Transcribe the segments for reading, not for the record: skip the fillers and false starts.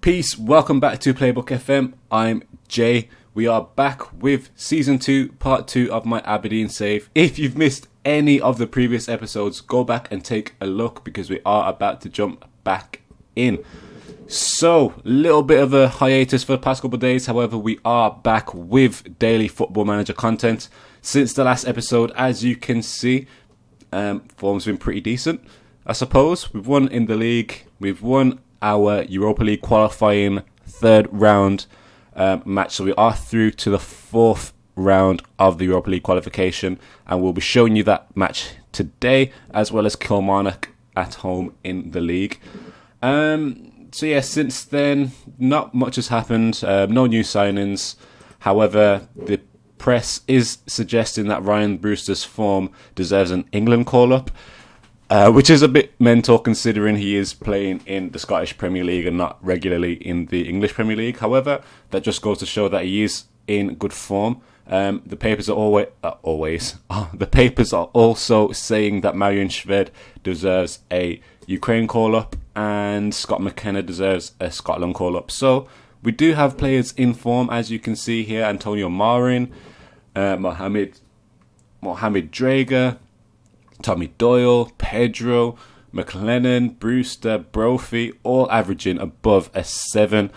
Peace, welcome back to Playbook FM. I'm Jay. We are back with Season 2, Part 2 of my Aberdeen save. If you've missed any of the previous episodes, go back and take a look because we are about to jump back in. So, a little bit of a hiatus for the past couple of days. However, we are back with daily Football Manager content. Since the last episode, as you can see, form's been pretty decent, I suppose. We've won in the league. We've won our Europa League qualifying third round match. So we are through to the fourth round of the Europa League qualification. And we'll be showing you that match today, as well as Killmarnock at home in the league. So yeah, since then, not much has happened. No new signings. However, the press is suggesting that Ryan Brewster's form deserves an England call-up. Which is a bit mental considering he is playing in the Scottish Premier League and not regularly in the English Premier League. However, that just goes to show that he is in good form. The papers are the papers are also saying that Marian Shved deserves a Ukraine call-up and Scott McKenna deserves a Scotland call-up. So we do have players in form, as you can see here. Antonio Marin, Mohamed Drager, Tommy Doyle, Pedro, McLennan, Brewster, Brophy, all averaging above a 7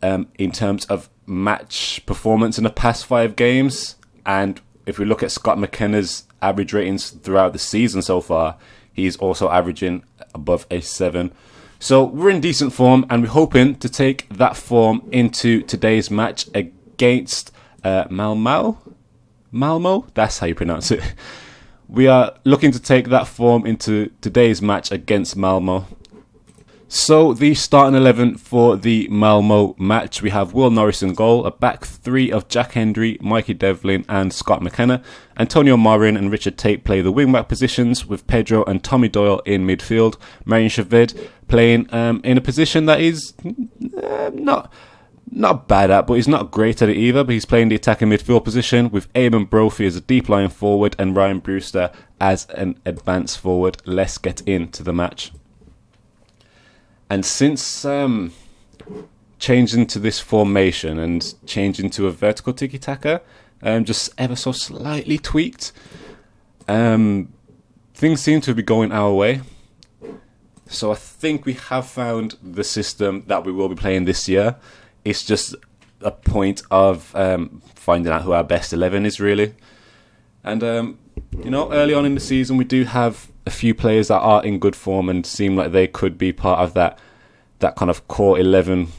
in terms of match performance in the past 5 games. And if we look at Scott McKenna's average ratings throughout the season so far, he's also averaging above a 7. So we're in decent form, and we're hoping to take that form into today's match against Malmo. That's how you pronounce it. We are looking to take that form into today's match against Malmo. So the starting 11 for the Malmo match, we have Will Norris in goal, a back 3 of Jack Hendry, Mikey Devlin and Scott McKenna. Antonio Marin and Richard Tate play the wing-back positions, with Pedro and Tommy Doyle in midfield. Marian Shved playing in a position that is not bad at, but he's not great at it either. But he's playing the attacking midfield position with Eamon Brophy as a deep line forward and Ryan Brewster as an advanced forward. Let's get into the match. And since changing to this formation and changing to a vertical tiki-taka, just ever so slightly tweaked, things seem to be going our way. So I think we have found the system that we will be playing this year. It's just a point of finding out who our best 11 is, really. And, early on in the season, we do have a few players that are in good form and seem like they could be part of that kind of core 11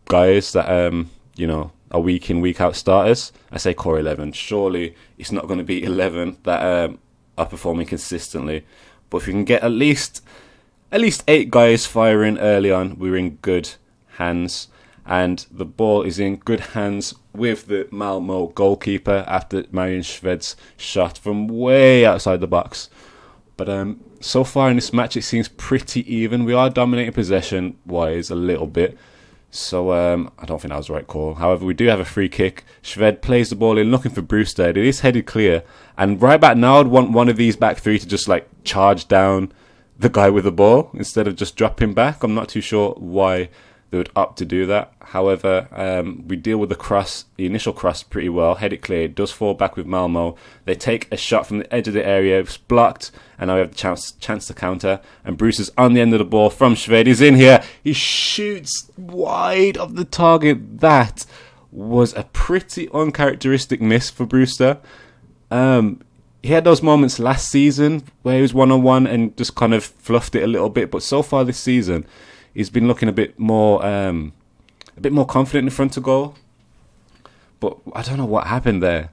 guys that, are week in, week out starters. I say core 11. Surely it's not going to be 11 that are performing consistently. But if we can get at least 8 guys firing early on, we're in good hands. And the ball is in good hands with the Malmo goalkeeper after Marian Shved's shot from way outside the box. But so far in this match, it seems pretty even. We are dominating possession-wise a little bit. So I don't think that was the right call. However, we do have a free kick. Shved plays the ball in, looking for Brewster. It is headed clear. And right back now, I'd want one of these back 3 to just charge down the guy with the ball instead of just dropping back. I'm not too sure why they would opt to do that. However, we deal with the initial cross pretty well. Head it clear. It does fall back with Malmo. They take a shot from the edge of the area. It's blocked. And now we have the chance to counter. And Bruce is on the end of the ball from Shved. He's in here. He shoots wide of the target. That was a pretty uncharacteristic miss for Brewster. He had those moments last season where he was one-on-one and just kind of fluffed it a little bit. But so far this season, he's been looking a bit more confident in front of goal. But I don't know what happened there.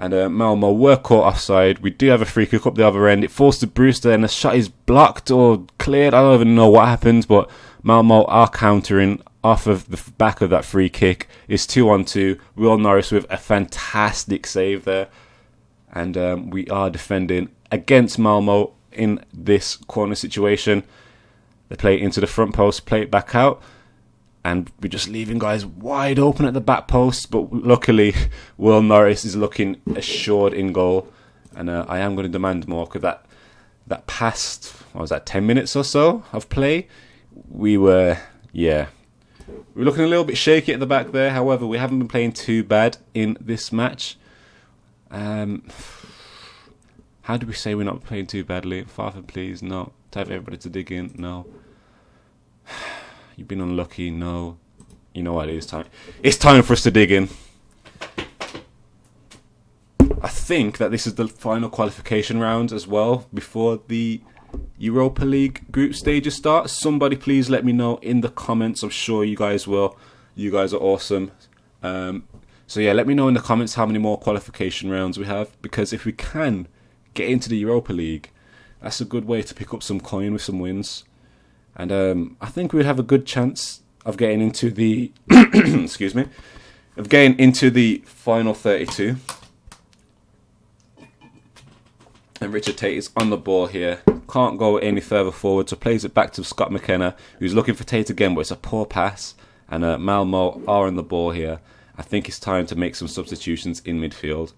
And Malmo were caught offside. We do have a free kick up the other end. It falls to Brewster and the shot is blocked or cleared. I don't even know what happened, but Malmo are countering off of the back of that free kick. It's 2-on-2. Will Norris with a fantastic save there. And we are defending against Malmo in this corner situation. They play it into the front post, play it back out. And we're just leaving guys wide open at the back post. But luckily, Will Norris is looking assured in goal. And I am going to demand more because that past, 10 minutes or so of play, we were We're looking a little bit shaky at the back there. However, we haven't been playing too bad in this match. How do we say we're not playing too badly? Farford, please, no. Time for everybody to dig in, no. You've been unlucky, no. You know what it is time. It's time for us to dig in. I think that this is the final qualification round as well before the Europa League group stages start. Somebody please let me know in the comments. I'm sure you guys will. You guys are awesome. So yeah, let me know in the comments how many more qualification rounds we have, because if we can get into the Europa League, that's a good way to pick up some coin with some wins. And I think we'd have a good chance of getting into the excuse me, of getting into the final 32. And Richard Tate is on the ball here. Can't go any further forward, so plays it back to Scott McKenna, who's looking for Tate again, but it's a poor pass. And Malmo are on the ball here. I think it's time to make some substitutions in midfield.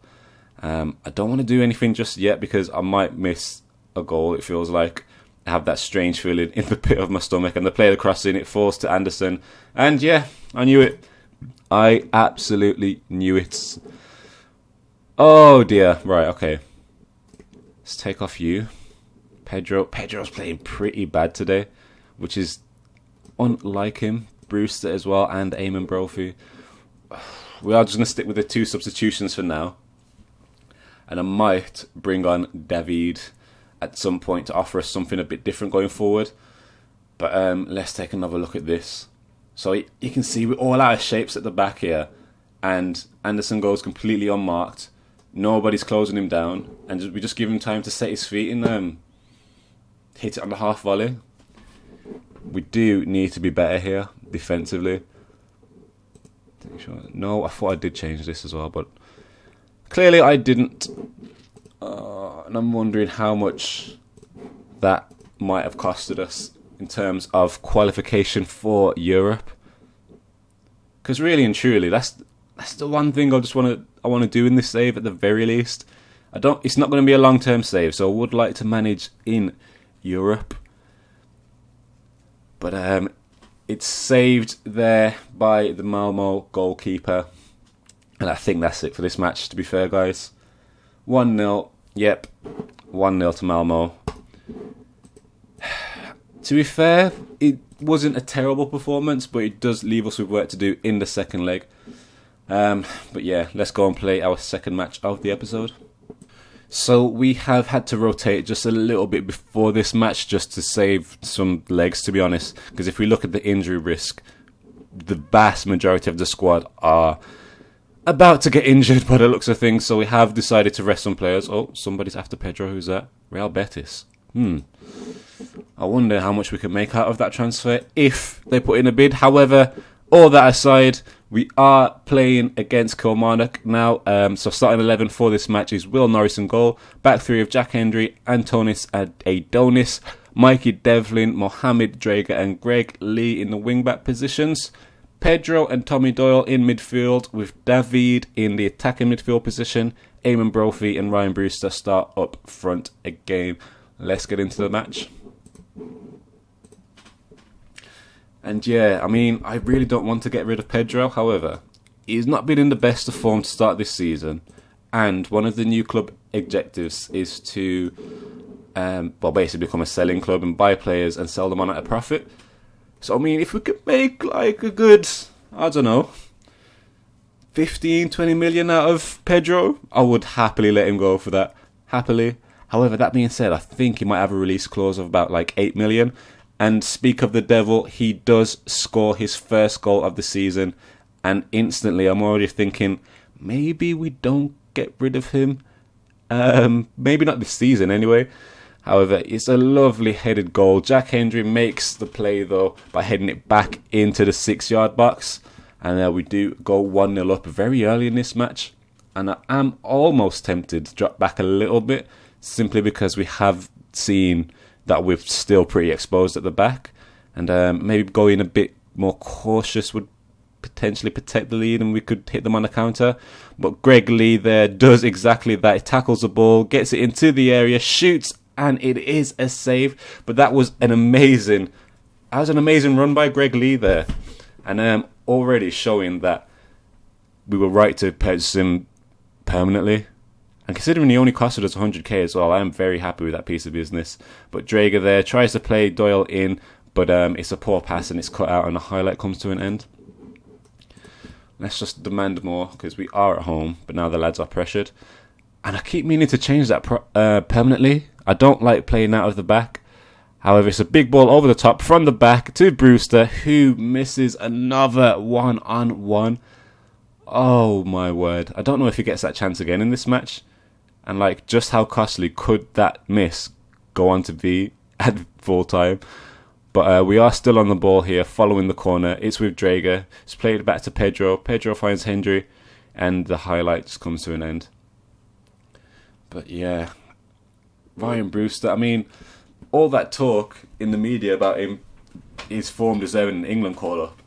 I don't want to do anything just yet because I might miss a goal. It feels like I have that strange feeling in the pit of my stomach. And the player crossing, it falls to Anderson. And yeah, I knew it. I absolutely knew it. Oh dear. Right, okay. Let's take off you. Pedro's playing pretty bad today, which is unlike him. Brewster as well, and Eamon Brophy. We are just going to stick with the 2 substitutions for now. And I might bring on David at some point to offer us something a bit different going forward. But let's take another look at this. So you can see we're all out of shapes at the back here. And Anderson goes completely unmarked. Nobody's closing him down. And we just give him time to set his feet and hit it on the half volley. We do need to be better here defensively. No, I thought I did change this as well, but clearly I didn't. And I'm wondering how much that might have costed us in terms of qualification for Europe. Because really and truly, that's the one thing I want to do in this save at the very least. It's not going to be a long-term save, so I would like to manage in Europe. But it's saved there by the Malmo goalkeeper. And I think that's it for this match, to be fair, guys. 1-0. Yep. 1-0 to Malmo. To be fair, it wasn't a terrible performance, but it does leave us with work to do in the second leg. But yeah, let's go and play our second match of the episode. So we have had to rotate just a little bit before this match just to save some legs, to be honest. Because if we look at the injury risk, the vast majority of the squad are about to get injured by the looks of things. So we have decided to rest some players. Oh, somebody's after Pedro. Who's that? Real Betis. I wonder how much we can make out of that transfer if they put in a bid. However, all that aside, we are playing against Killmarnock now. So starting 11 for this match is Will Norris in goal. Back 3 of Jack Hendry, Antonis Adonis, Mikey Devlin, Mohamed Drager and Greg Lee in the wing-back positions. Pedro and Tommy Doyle in midfield with David in the attacking midfield position. Eamon Brophy and Ryan Brewster start up front again. Let's get into the match. And yeah, I mean, I really don't want to get rid of Pedro. However, he's not been in the best of form to start this season. And one of the new club objectives is to, basically become a selling club and buy players and sell them on at a profit. So, I mean, if we could make like a good, I don't know, 15, 20 million out of Pedro, I would happily let him go for that. Happily. However, that being said, I think he might have a release clause of about like 8 million. And speak of the devil, he does score his first goal of the season. And instantly, I'm already thinking, maybe we don't get rid of him. Maybe not this season anyway. However, it's a lovely headed goal. Jack Hendry makes the play, though, by heading it back into the 6-yard box. And we do go 1-0 up very early in this match. And I am almost tempted to drop back a little bit, simply because we have seen that we're still pretty exposed at the back, and maybe going a bit more cautious would potentially protect the lead and we could hit them on the counter. But Greg Lee there does exactly that. He tackles the ball, gets it into the area, shoots, and it is a save. But that was an amazing run by Greg Lee there. and already showing that we were right to purchase him permanently. And considering he only costed us 100k as well, I am very happy with that piece of business. But Drager there tries to play Doyle in, but it's a poor pass and it's cut out and the highlight comes to an end. Let's just demand more because we are at home, but now the lads are pressured. And I keep meaning to change that permanently. I don't like playing out of the back. However, it's a big ball over the top from the back to Brewster, who misses another one-on-one. Oh my word. I don't know if he gets that chance again in this match. And like, just how costly could that miss go on to be at full time? But we are still on the ball here, following the corner. It's with Drager. It's played back to Pedro. Pedro finds Hendry, and the highlight just comes to an end. But yeah, Ryan Brewster, I mean, all that talk in the media about him, his form deserving an England call-up.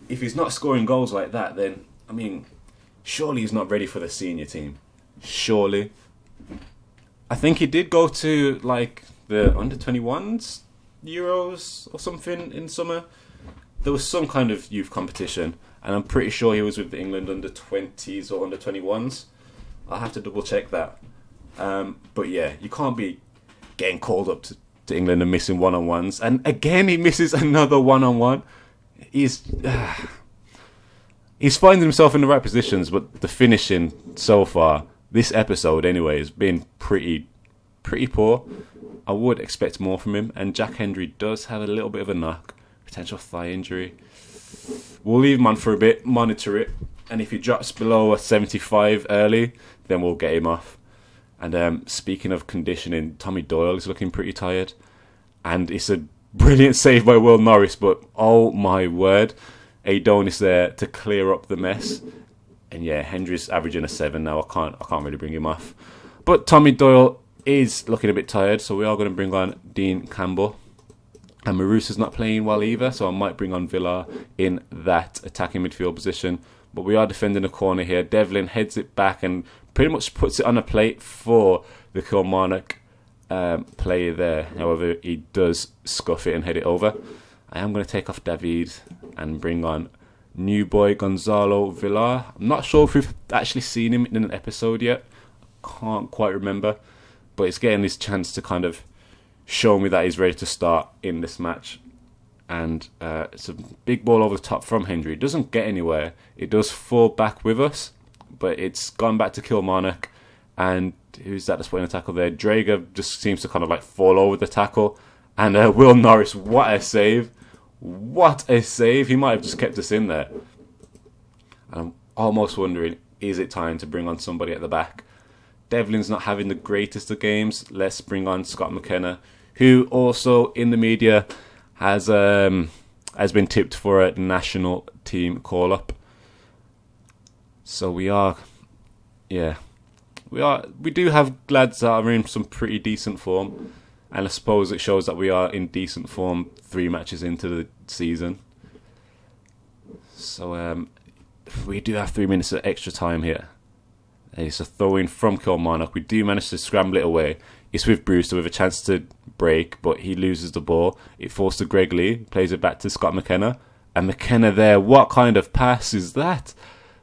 If he's not scoring goals like that, then, I mean, surely he's not ready for the senior team. Surely. I think he did go to, like, the under-21s Euros or something in summer. There was some kind of youth competition, and I'm pretty sure he was with the England under-20s or under-21s. I'll have to double-check that. But yeah, you can't be getting called up to England and missing one-on-ones. And again, he misses another one-on-one. He's finding himself in the right positions, but the finishing so far, this episode anyway, has been pretty poor. I would expect more from him. And Jack Hendry does have a little bit of a knock. Potential thigh injury. We'll leave him on for a bit, monitor it. And if he drops below a 75 early, then we'll get him off. And speaking of conditioning, Tommy Doyle is looking pretty tired. And it's a brilliant save by Will Norris, but oh my word, Adonis there to clear up the mess. And yeah, Hendry's averaging a 7 now. I can't really bring him off. But Tommy Doyle is looking a bit tired, so we are going to bring on Dean Campbell. And Marusa's not playing well either, so I might bring on Villar in that attacking midfield position. But we are defending a corner here. Devlin heads it back and pretty much puts it on a plate for the Killmarnock player there. However, he does scuff it and head it over. I am going to take off David and bring on new boy Gonzalo Villar. I'm not sure if we've actually seen him in an episode yet. Can't quite remember. But it's getting this chance to kind of show me that he's ready to start in this match. And it's a big ball over the top from Hendry. It doesn't get anywhere. It does fall back with us, but it's gone back to Killmarnock. And who's that that's putting a tackle there? Drager just seems to kind of like fall over the tackle. And Will Norris, what a save. What a save. He might have just kept us in there. And I'm almost wondering, is it time to bring on somebody at the back? Devlin's not having the greatest of games. Let's bring on Scott McKenna, who also in the media has been tipped for a national team call-up. So we do have lads that are in some pretty decent form, and I suppose it shows that we are in decent form 3 matches into the season. So we do have 3 minutes of extra time here. It's a throw-in from Killmarnock. We do manage to scramble it away. It's with Brewster with a chance to break, but he loses the ball. It falls to Greg Lee, plays it back to Scott McKenna. And McKenna there, what kind of pass is that?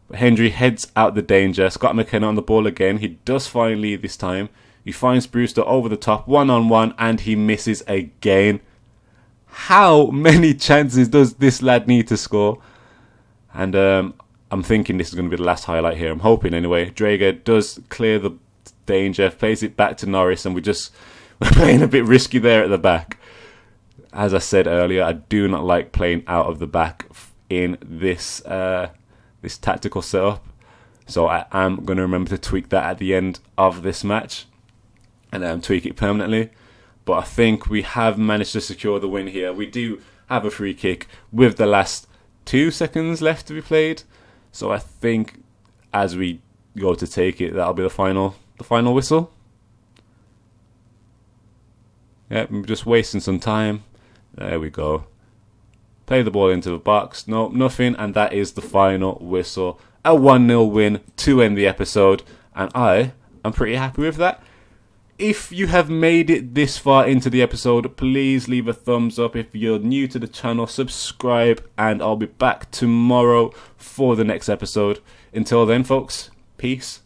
But Hendry heads out the danger. Scott McKenna on the ball again. He does find Lee this time. He finds Brewster over the top, one-on-one, and he misses again. How many chances does this lad need to score? And I'm thinking this is going to be the last highlight here. I'm hoping anyway. Drager does clear the danger, plays it back to Norris, and we're playing a bit risky there at the back. As I said earlier, I do not like playing out of the back in this this tactical setup. So I am going to remember to tweak that at the end of this match and tweak it permanently. But I think we have managed to secure the win here. We do have a free kick with the last 2 seconds left to be played. So I think as we go to take it, that'll be the final whistle. Yeah, we're just wasting some time. There we go. Play the ball into the box. No, nothing. And that is the final whistle. A 1-0 win to end the episode. And I am pretty happy with that. If you have made it this far into the episode, please leave a thumbs up. If you're new to the channel, subscribe, and I'll be back tomorrow for the next episode. Until then, folks, peace.